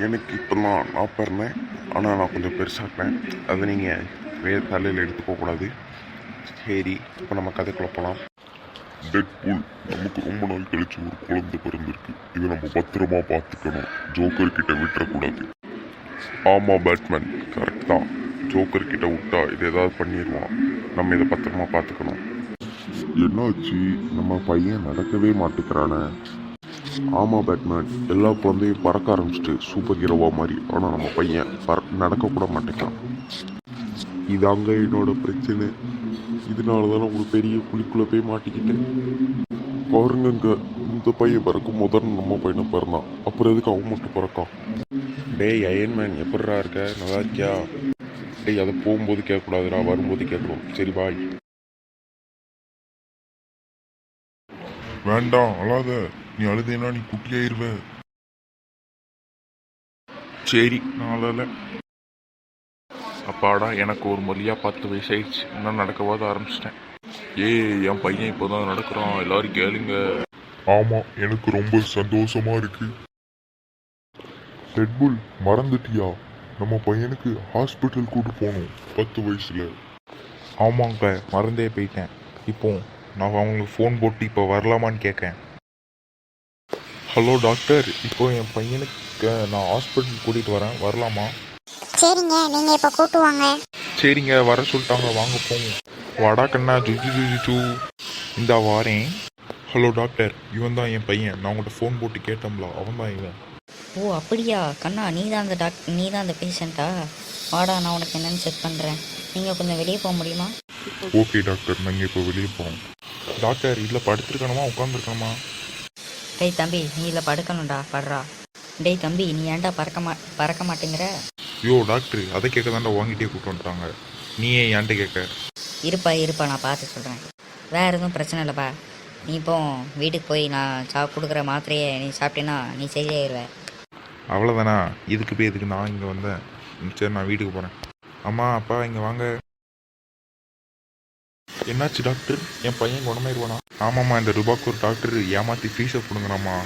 எனக்கு இப்போ தான் நான் பிறந்தேன், ஆனால் நான் கொஞ்சம் பெருசாகிட்டேன். அதை நீங்கள் வேறு தலையில் எடுத்துக்கக்கூடாது. சரி, இப்போ நம்ம கதைக்குள்ள போகலாம். டெட்பூல், நமக்கு ரொம்ப நாள் கழிச்சு ஒரு குழந்தை பிறந்திருக்கு. இதை நம்ம பத்திரமா பார்த்துக்கணும். ஜோக்கர் கிட்ட விட்டுறக்கூடாது. ஆமாம் பேட்மேன், கரெக்ட் தான். ஜோக்கர் கிட்ட விட்டா இது ஏதாவது பண்ணிடுவான். நம்ம இதை பத்திரமா பார்த்துக்கணும். என்னாச்சு? நம்ம பையன் நடக்கவே மாட்டேங்கிறானே. ஆமாம் பேட்மேன், எல்லா குழந்தையும் பறக்க ஆரம்பிச்சிட்டு சூப்பர் ஹீரோவா மாதிரி. ஆனால் நம்ம பையன் நடக்கக்கூட மாட்டேங்கான். இதாங்க என்னோட பிரச்சனை. இதனால தான் ஒரு பெரிய குழிக்குள்ளே போய் மாட்டிக்கிட்டேன். பாருங்க, இந்த பையன் பிறக்கும் முதல்ல நம்ம பையனை பிறந்தான். அப்புறம் எதுக்கு அவன் மட்டும் பிறக்கான்? டேய் அயன்மேன், எப்படிரா இருக்க? நல்லா இருக்கியா? டேய், அதை போகும்போது கேட்கக்கூடாதுடா, வரும்போது கேட்கணும். சரி பாய். வேண்டாம், அழாத. நீ அழுதேனா நீ குட்டியாயிருவ. சரி, நான் அழல. அப்பாடா, எனக்கு ஒரு மொழியாக 10 வயசு ஆயிடுச்சு. இன்னும் நடக்கவாத ஆரம்பிச்சிட்டேன். என் பையன் இப்போ தான் நடக்கிறான். எல்லாரும் கேளுங்க. ஆமா, எனக்கு ரொம்ப சந்தோஷமா இருக்கு. டெட்புல், மறந்துட்டியா? நம்ம பையனுக்கு ஹாஸ்பிட்டல் கூட்டு போகணும் 10 வயசுல. ஆமாங்க, மறந்தே போயிட்டேன். இப்போ நான் அவங்களுக்கு ஃபோன் போட்டு இப்போ வரலாமான்னு கேட்கேன். ஹலோ டாக்டர், இப்போ என் பையனுக்கு நான் ஹாஸ்பிட்டல் கூட்டிகிட்டு வரேன், வரலாமா? சரிங்க, நீங்க இப்ப கூட்டு வாங்க. சரிங்க, வர சொல்லிட்டாங்க, வாங்க போவோம். வாடா கண்ணா, ஜுஜு ஜுஜு ஜூ. இந்தா வாரேன். ஹலோ டாக்டர், இவன் தான் என் பையன். நான் உங்கள்கிட்ட ஃபோன் போட்டு கேட்டோம்ல, அவன் தான் இவன். ஓ அப்படியா கண்ணா, நீ தான் அந்த நீ தான் அந்த பேஷண்ட்டா? வாடா, நான் உனக்கு என்னன்னு செக் பண்ணுறேன். நீங்கள் கொஞ்சம் வெளியே போக முடியுமா? ஓகே டாக்டர், நாங்கள் இப்போ வெளியே போகிறோம். டாக்டர், இதில் படுத்துருக்கணுமா உட்காந்துருக்கணுமா? டேய் தம்பி, நீ இல்லை படுக்கணும்டா, படுறா. டேய் தம்பி, நீ ஏன்டா பறக்க மாட்டேங்கிற? ஐயோ டாக்டர், அதை கேட்க தாண்டா வாங்கிட்டே கூப்பிட்டு வந்துட்டாங்க. நீ ஏன் என்கிட்ட கேட்க? இருப்பா, நான் பார்த்து சொல்கிறேன். வேறு எதுவும் பிரச்சனை இல்லைப்பா. நீ இப்போ வீட்டுக்கு போய் நான் கொடுக்குற மாத்திரையை நீ சாப்பிட்டேன்னா நீ சரியாயிருவ. அவ்வளோதானா? இதுக்கு போய் எதுக்கு நான் இங்கே வந்தேன்? சரி, நான் வீட்டுக்கு போகிறேன். அம்மா அப்பா இங்கே வாங்க. என்னாச்சு டாக்டர்? என் பையன் குணமாயிருவானா? ஆமாம்மா, இந்த ரூபாய்க்கு ஒரு டாக்டர் ஏமாற்றி ஃபீஸை கொடுங்கண்ணாம்மா.